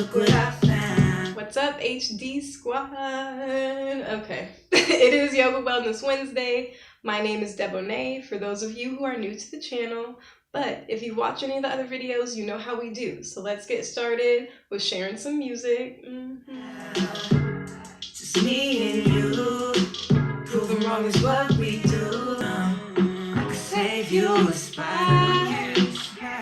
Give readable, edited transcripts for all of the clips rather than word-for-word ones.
Look what I found. What's up, HD Squad? Okay. It is Yoga Wellness Wednesday. My name is Enoy, for those of you who are new to the channel. But if you watch any of the other videos, you know how we do. So let's get started with sharing some music. Just me and you. Proving wrong is what we do. I can save you a spot.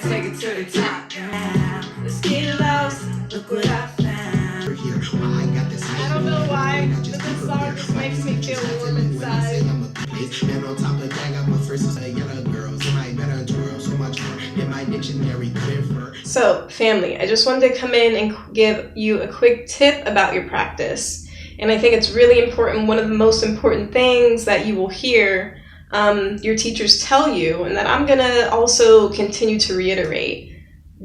Take it to the top now. Let's get lost. Look what I found. I don't know why, but this song just makes me feel warm inside. And on top of that, I got my first yellow girls. My better twirl so much more in my dictionary. So, family, I just wanted to come in and give you a quick tip about your practice. And I think it's really important, one of the most important things that you will hear your teachers tell you, and that I'm going to also continue to reiterate.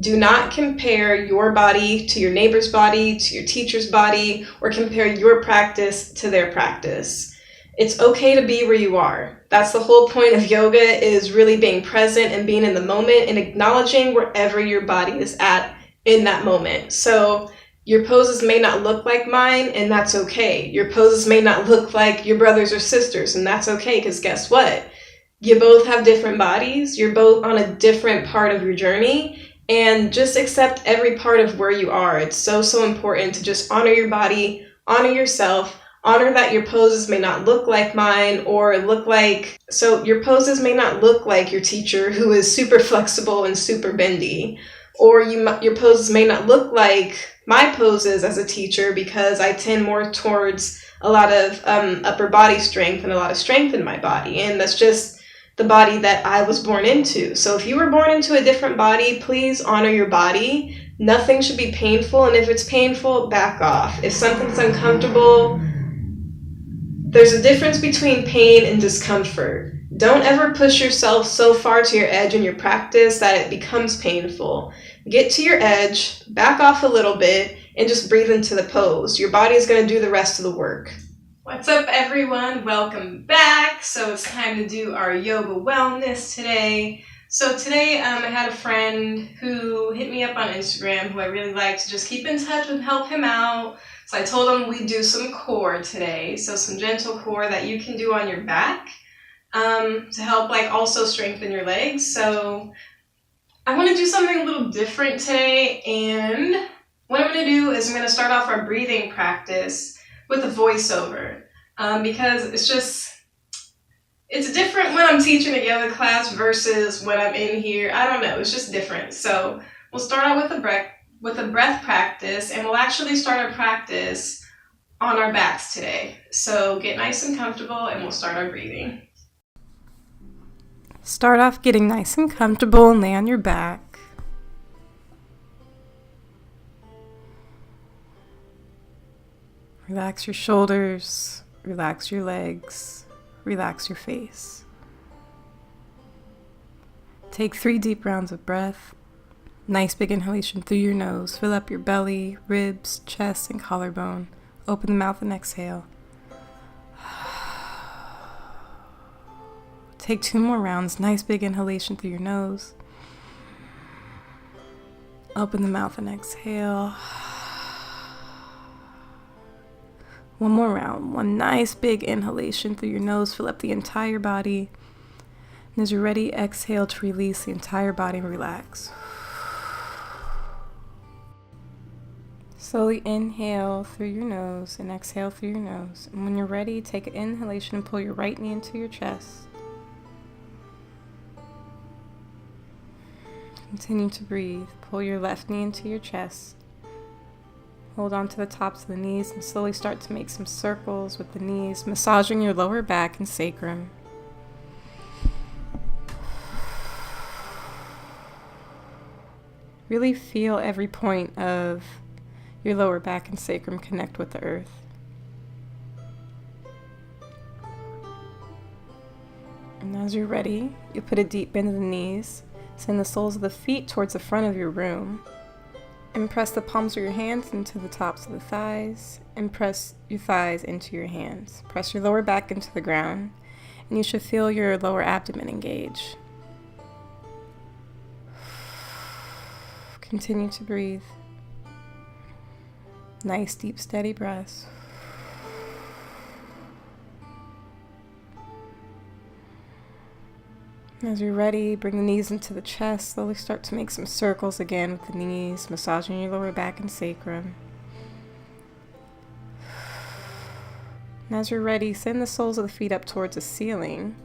Do not compare your body to your neighbor's body, to your teacher's body, or compare your practice to their practice. It's okay to be where you are. That's the whole point of yoga, is really being present and being in the moment and acknowledging wherever your body is at in that moment. So your poses may not look like mine, and that's okay. Your poses may not look like your brothers or sisters, and that's okay, because guess what? You both have different bodies. You're both on a different part of your journey. And just accept every part of where you are. It's so important to just honor your body, honor yourself, honor that your poses may not look like mine or your poses may not look like your teacher, who is super flexible and super bendy. Or your poses may not look like my poses as a teacher, because I tend more towards a lot of upper body strength and a lot of strength in my body. And that's just the body that I was born into. So if you were born into a different body, please honor your body. Nothing should be painful, and if it's painful, back off. If something's uncomfortable, there's a difference between pain and discomfort. Don't ever push yourself so far to your edge in your practice that it becomes painful. Get to your edge, back off a little bit, and just breathe into the pose. Your body is going to do the rest of the work. What's up, everyone? Welcome back. So it's time to do our yoga wellness today. So today I had a friend who hit me up on Instagram, who I really like to just keep in touch and help him out. So I told him we'd do some core today. So some gentle core that you can do on your back to help also strengthen your legs. So I want to do something a little different today. And what I'm going to do is I'm going to start off our breathing practice with a voiceover, because it's different when I'm teaching a yoga class versus when I'm in here. I don't know, it's just different. So we'll start out with a breath practice, and we'll actually start our practice on our backs today. So get nice and comfortable, and we'll start our breathing. Start off getting nice and comfortable and lay on your back. Relax your shoulders, relax your legs, relax your face. Take 3 deep rounds of breath. Nice big inhalation through your nose. Fill up your belly, ribs, chest, and collarbone. Open the mouth and exhale. Take 2 more rounds. Nice big inhalation through your nose. Open the mouth and exhale. 1 more round. 1 nice big inhalation through your nose. Fill up the entire body. And as you're ready, exhale to release the entire body and relax. Slowly inhale through your nose and exhale through your nose. And when you're ready, take an inhalation and pull your right knee into your chest. Continue to breathe. Pull your left knee into your chest. Hold on to the tops of the knees and slowly start to make some circles with the knees, massaging your lower back and sacrum. Really feel every point of your lower back and sacrum connect with the earth. And as you're ready, you put a deep bend in the knees, send the soles of the feet towards the front of your room. And press the palms of your hands into the tops of the thighs, and press your thighs into your hands. Press your lower back into the ground, and you should feel your lower abdomen engage. Continue to breathe. Nice, deep, steady breaths. As you're ready, bring the knees into the chest. Slowly start to make some circles again with the knees, massaging your lower back and sacrum. And as you're ready, send the soles of the feet up towards the ceiling.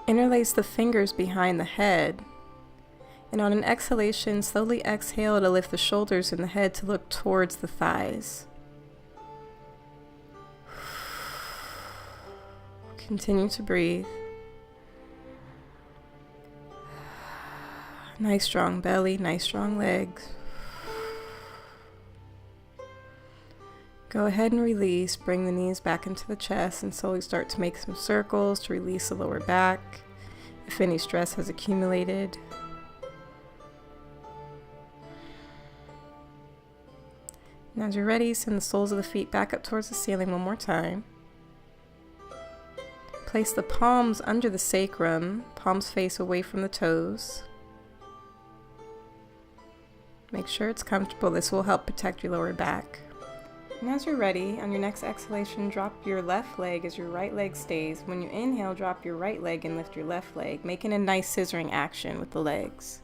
Interlace the fingers behind the head. And on an exhalation, slowly exhale to lift the shoulders and the head to look towards the thighs. Continue to breathe. Nice strong belly, nice strong legs. Go ahead and release. Bring the knees back into the chest and slowly start to make some circles to release the lower back if any stress has accumulated. And as you're ready, send the soles of the feet back up towards the ceiling one more time. Place the palms under the sacrum, palms face away from the toes. Make sure it's comfortable. This will help protect your lower back. And as you're ready, on your next exhalation, drop your left leg as your right leg stays. When you inhale, drop your right leg and lift your left leg, making a nice scissoring action with the legs.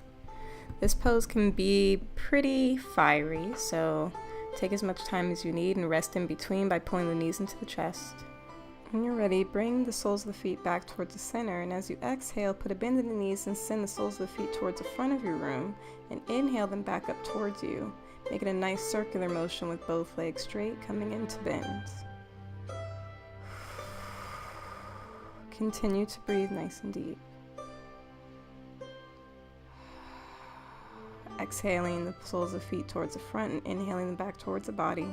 This pose can be pretty fiery, so take as much time as you need and rest in between by pulling the knees into the chest. When you're ready, bring the soles of the feet back towards the center, and as you exhale, put a bend in the knees and send the soles of the feet towards the front of your room, and inhale them back up towards you, making a nice circular motion with both legs straight, coming into bends. Continue to breathe nice and deep. Exhaling the soles of the feet towards the front and inhaling them back towards the body.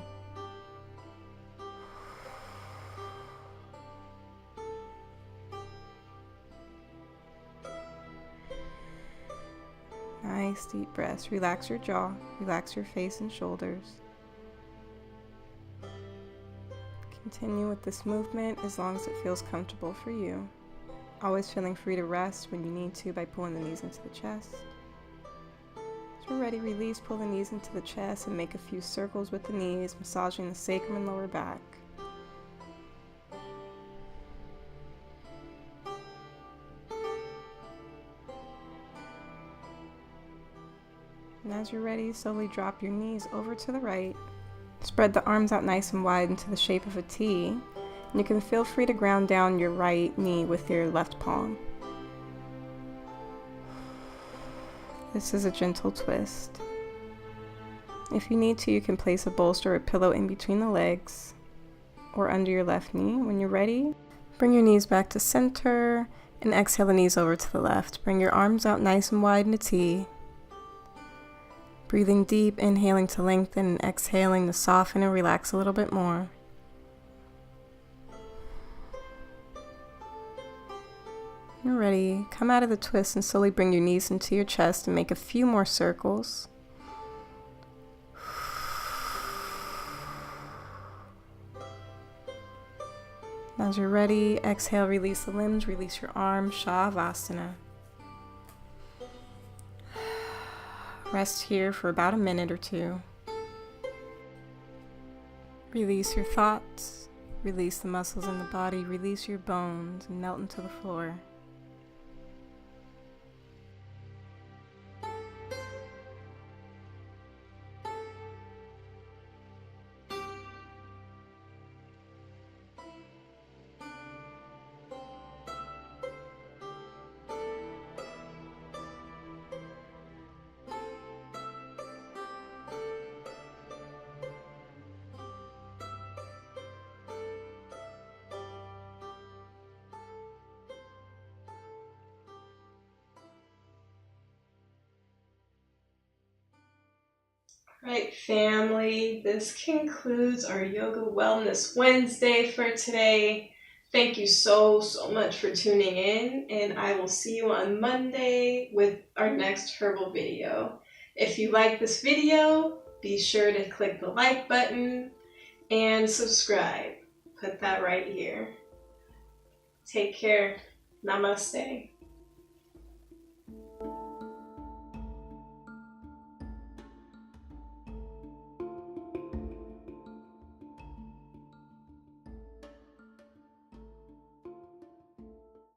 Nice deep breaths. Relax your jaw, relax your face and shoulders. Continue with this movement as long as it feels comfortable for you. Always feeling free to rest when you need to by pulling the knees into the chest. As we're ready, release, pull the knees into the chest and make a few circles with the knees, massaging the sacrum and lower back. And as you're ready, slowly drop your knees over to the right. Spread the arms out nice and wide into the shape of a T. And you can feel free to ground down your right knee with your left palm. This is a gentle twist. If you need to, you can place a bolster or pillow in between the legs or under your left knee. When you're ready, bring your knees back to center and exhale the knees over to the left. Bring your arms out nice and wide in a T. Breathing deep, inhaling to lengthen and exhaling to soften and relax a little bit more. You're ready. Come out of the twist and slowly bring your knees into your chest and make a few more circles. As you're ready, exhale, release the limbs, release your arms, Shavasana. Rest here for about a minute or two. Release your thoughts, release the muscles in the body, release your bones, and melt into the floor. Right, family, this concludes our Yoga Wellness Wednesday for today. Thank you so much for tuning in, and I will see you on Monday with our next herbal video. If you like this video, be sure to click the like button and subscribe. Put that right here. Take care. Namaste.